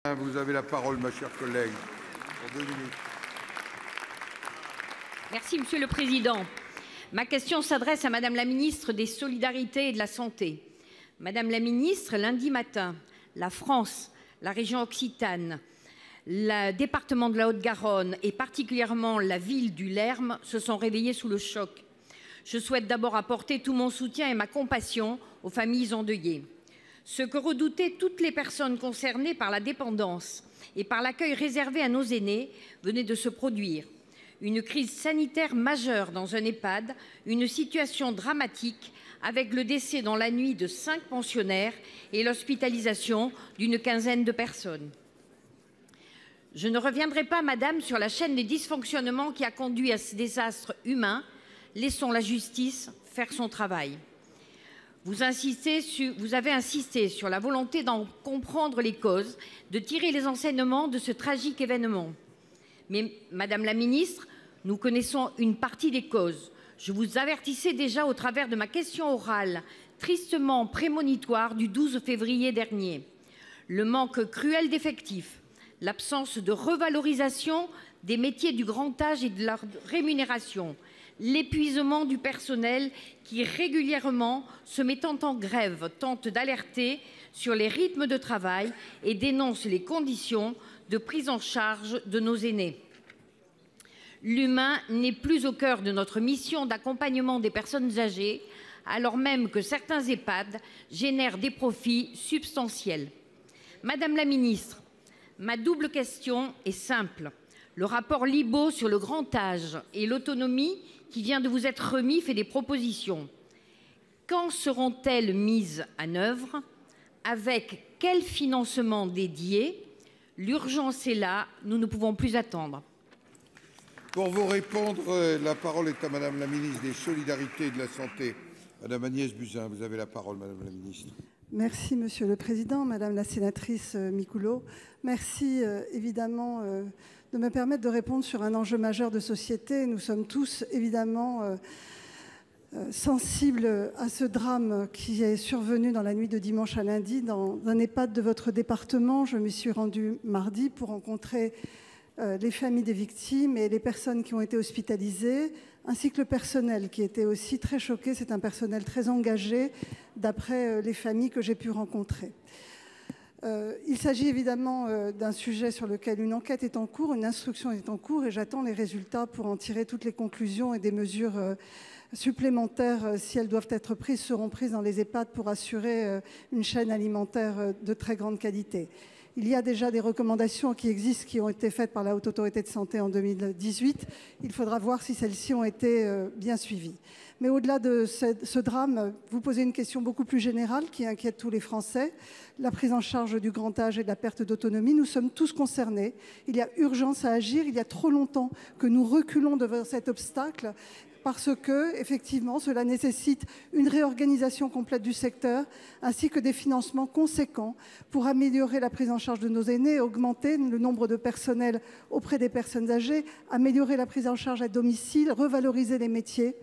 Vous avez la parole, ma chère collègue, pour 2 minutes. Merci, Monsieur le Président. Ma question s'adresse à Madame la ministre des Solidarités et de la Santé. Madame la ministre, lundi matin, la France, la région Occitane, le département de la Haute-Garonne et particulièrement la ville du Lerme se sont réveillés sous le choc. Je souhaite d'abord apporter tout mon soutien et ma compassion aux familles endeuillées. Ce que redoutaient toutes les personnes concernées par la dépendance et par l'accueil réservé à nos aînés venait de se produire. Une crise sanitaire majeure dans un EHPAD, une situation dramatique avec le décès dans la nuit de 5 pensionnaires et l'hospitalisation d'une quinzaine de personnes. Je ne reviendrai pas, Madame, sur la chaîne des dysfonctionnements qui a conduit à ce désastre humain. Laissons la justice faire son travail. Vous avez insisté sur la volonté d'en comprendre les causes, de tirer les enseignements de ce tragique événement. Mais, Madame la ministre, nous connaissons une partie des causes. Je vous avertissais déjà au travers de ma question orale, tristement prémonitoire du 12 février dernier. Le manque cruel d'effectifs, l'absence de revalorisation des métiers du grand âge et de leur rémunération, l'épuisement du personnel qui régulièrement, se mettant en grève, tente d'alerter sur les rythmes de travail et dénonce les conditions de prise en charge de nos aînés. L'humain n'est plus au cœur de notre mission d'accompagnement des personnes âgées, alors même que certains EHPAD génèrent des profits substantiels. Madame la ministre, ma double question est simple. Le rapport Libault sur le grand âge et l'autonomie qui vient de vous être remis fait des propositions. Quand seront-elles mises en œuvre? Avec quel financement dédié? L'urgence est là, nous ne pouvons plus attendre. Pour vous répondre, la parole est à Madame la ministre des Solidarités et de la Santé. Madame Agnès Buzyn, vous avez la parole, Madame la ministre. Merci, Monsieur le Président, Madame la sénatrice Micouleau. Merci évidemment de me permettre de répondre sur un enjeu majeur de société. Nous sommes tous évidemment sensibles à ce drame qui est survenu dans la nuit de dimanche à lundi dans un EHPAD de votre département. Je m'y suis rendue mardi pour rencontrer les familles des victimes et les personnes qui ont été hospitalisées, ainsi que le personnel qui était aussi très choqué. C'est un personnel très engagé, d'après les familles que j'ai pu rencontrer. Il s'agit évidemment d'un sujet sur lequel une enquête est en cours, une instruction est en cours, et j'attends les résultats pour en tirer toutes les conclusions, et des mesures supplémentaires, si elles doivent être prises, seront prises dans les EHPAD pour assurer une chaîne alimentaire de très grande qualité. Il y a déjà des recommandations qui existent, qui ont été faites par la Haute Autorité de Santé en 2018. Il faudra voir si celles-ci ont été bien suivies. Mais au-delà de ce drame, vous posez une question beaucoup plus générale qui inquiète tous les Français, la prise en charge du grand âge et de la perte d'autonomie. Nous sommes tous concernés. Il y a urgence à agir. Il y a trop longtemps que nous reculons devant cet obstacle, parce que, effectivement, cela nécessite une réorganisation complète du secteur, ainsi que des financements conséquents pour améliorer la prise en charge de nos aînés, augmenter le nombre de personnels auprès des personnes âgées, améliorer la prise en charge à domicile, revaloriser les métiers.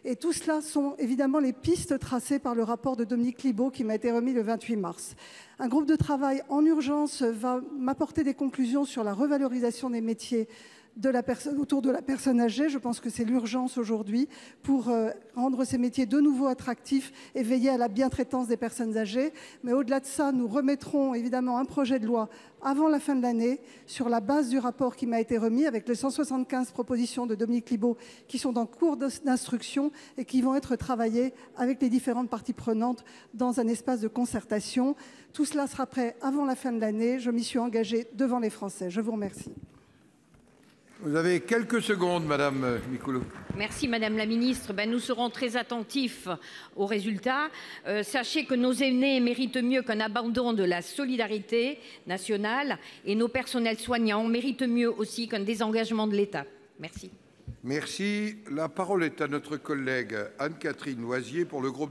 Et tout cela sont évidemment les pistes tracées par le rapport de Dominique Libault qui m'a été remis le 28 mars. Un groupe de travail en urgence va m'apporter des conclusions sur la revalorisation des métiers autour de la personne âgée. Je pense que c'est l'urgence aujourd'hui pour rendre ces métiers de nouveau attractifs et veiller à la bientraitance des personnes âgées. Mais au-delà de ça, nous remettrons évidemment un projet de loi avant la fin de l'année sur la base du rapport qui m'a été remis avec les 175 propositions de Dominique Libault qui sont en cours d'instruction et qui vont être travaillées avec les différentes parties prenantes dans un espace de concertation. Tout cela sera prêt avant la fin de l'année. Je m'y suis engagée devant les Français. Je vous remercie. Vous avez quelques secondes, Madame Micouleau. Merci, Madame la ministre. Nous serons très attentifs aux résultats. Sachez que nos aînés méritent mieux qu'un abandon de la solidarité nationale et nos personnels soignants méritent mieux aussi qu'un désengagement de l'État. Merci. Merci. La parole est à notre collègue Anne-Catherine Loisier pour le groupe